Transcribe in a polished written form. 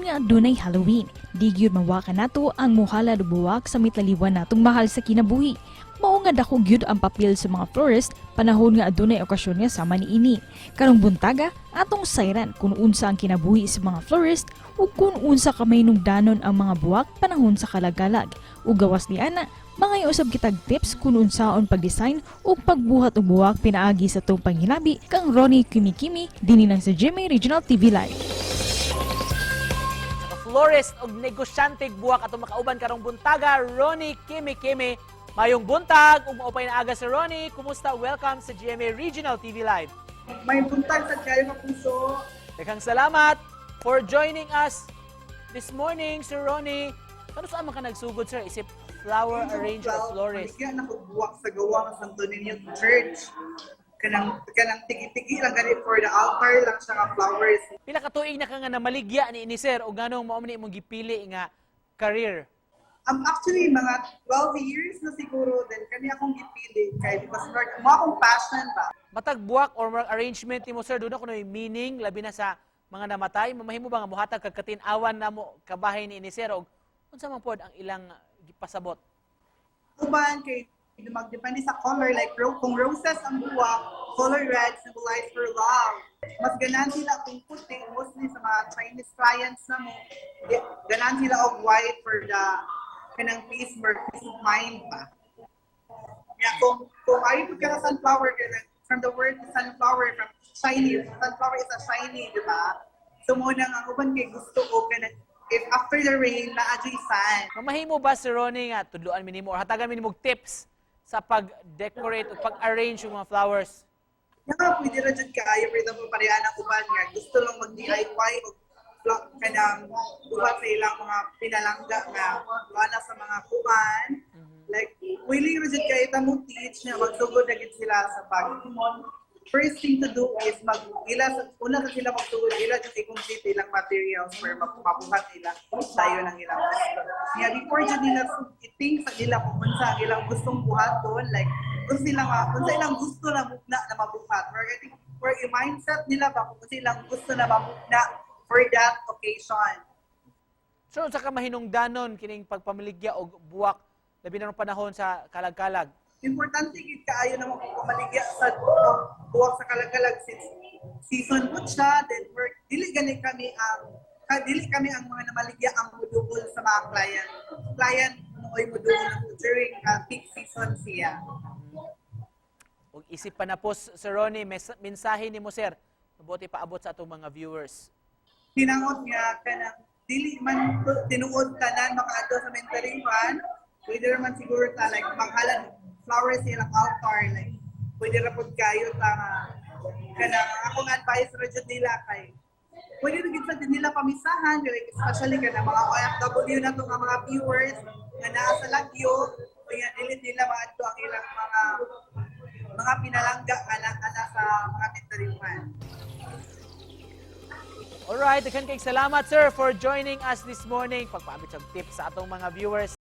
nga adunay Halloween, di gyud mawaka nato ang muhala buwak sa mitlaliwan natong mahal sa kinabuhi. Mao nga dako gyud ang papel sa mga florist panahon nga adunay okasyon nga sama niini. Karong buntaga atong sayran kung unsa ang kinabuhi sa mga florist ug kung unsa kamay nungdanon ang mga buwak panahon sa kalagalag. Ug gawas ni ana, mga usab kitag tips kung unsaon pag-design ug pagbuhat og buwak pinaagi sa tong panghilabi kang Ronnie Kimi-Kimi dinhi lang sa GMA Regional TV Live. Florist og negosyante buwak atong makauban karong buntaga, Ronnie Kimi-Kimi. Mayong buntag ug maupay na aga si Ronnie. Kumusta? Welcome sa GMA Regional TV Live. May buntag sa kayo nga puso. Daghang salamat for joining us this morning, Sir Ronnie. Kano saan man ka nagsugod, sir? Isip flower arranger of florist. Kaya nakubuwak sa gawa ng Santo Niño Church. Kanang tigi-tigi lang ganit for the altar lang siya nga flowers. Pila ka tuig na ka nga namaligya ni sir o ganong mao man imong gipili nga career? Actually, mga 12 years na siguro din kani akong gipili kay because mo akong passion ba. Matag buwak or marag arrangement nimo, sir, doon ako na meaning labi na sa mga namatay. Mamahimo ba nga muhatag kag katin-awan na mo kabahay ni sir og unsa man pod ang ilang gipasabot? Uban kay magdepende sa color, like kung roses ang buwak, color red symbolize for love. Mas ganan sila kung puti, mostly sa mga Chinese clients na mo, ganan sila og white for the kanang peace of mind ba. Yeah, kung ayaw ka na sunflower, from the word sunflower, from shiny, sunflower is a shiny, di ba? So muna nga, uban kay gusto ko kanang if after the rain, na-adjoy sun. Mamahimo ba, Sir Ronnie, nga tudluan mi nimo or hatagan mi nimo tips sa pag-decorate o pag-arrange yung mga flowers? Nga, pwede na dyan kaayo, pero po parehan ang uban nga. Gusto lang mag-DIY o kanang uban sa ilang mga pinalangga nga wala sa mga kuan. Like, willing na dyan kayo tamong teach na magsugod na gid sila sa pag. First thing to do is una sa sila magsugod, ila dyan i-complete ilang materials for mabuhat nila tayo ng ilang gusto. Kaya before dyan nila i-think sa nila kung unsa ang ilang gustong buhaton, like kung ilang gusto na mabuhat. Or i-mindset nila ba kung ilang gusto na mabuhat for that occasion. So, sa ka mahinungdanon kining pagpamiligya o buwak labi na ng panahon sa kalag-kalag? Importante gid kaayo na maligya sa buwak sa kalagalag since season po siya, then dili kami ang mga namaligya ang mudugol sa mga client. Client mo'y mudugol during peak season siya. Ug isip pa na po, Sir Ronnie, mensahe nimo, sir, mabuti paabot sa atong mga viewers. Tinangot nga kanang dili man tinuod tanan makaadto sa mentoring fan, pwede naman siguro ta like maghalan flowers sa ilang altar, like pwede ra pud kayo ta kanang akong advice ra jud nila kay pwede rin sa nila pamisahan, like, especially kanang mga OFW na to nga mga viewers nga naa sa Lagyo, kaya dili nila maadto ang ilang mga pinalangga ana sa mga mentoring fan. Alright, daghan kay salamat, sir, for joining us this morning. Pagpaabot sa tips sa atong mga viewers.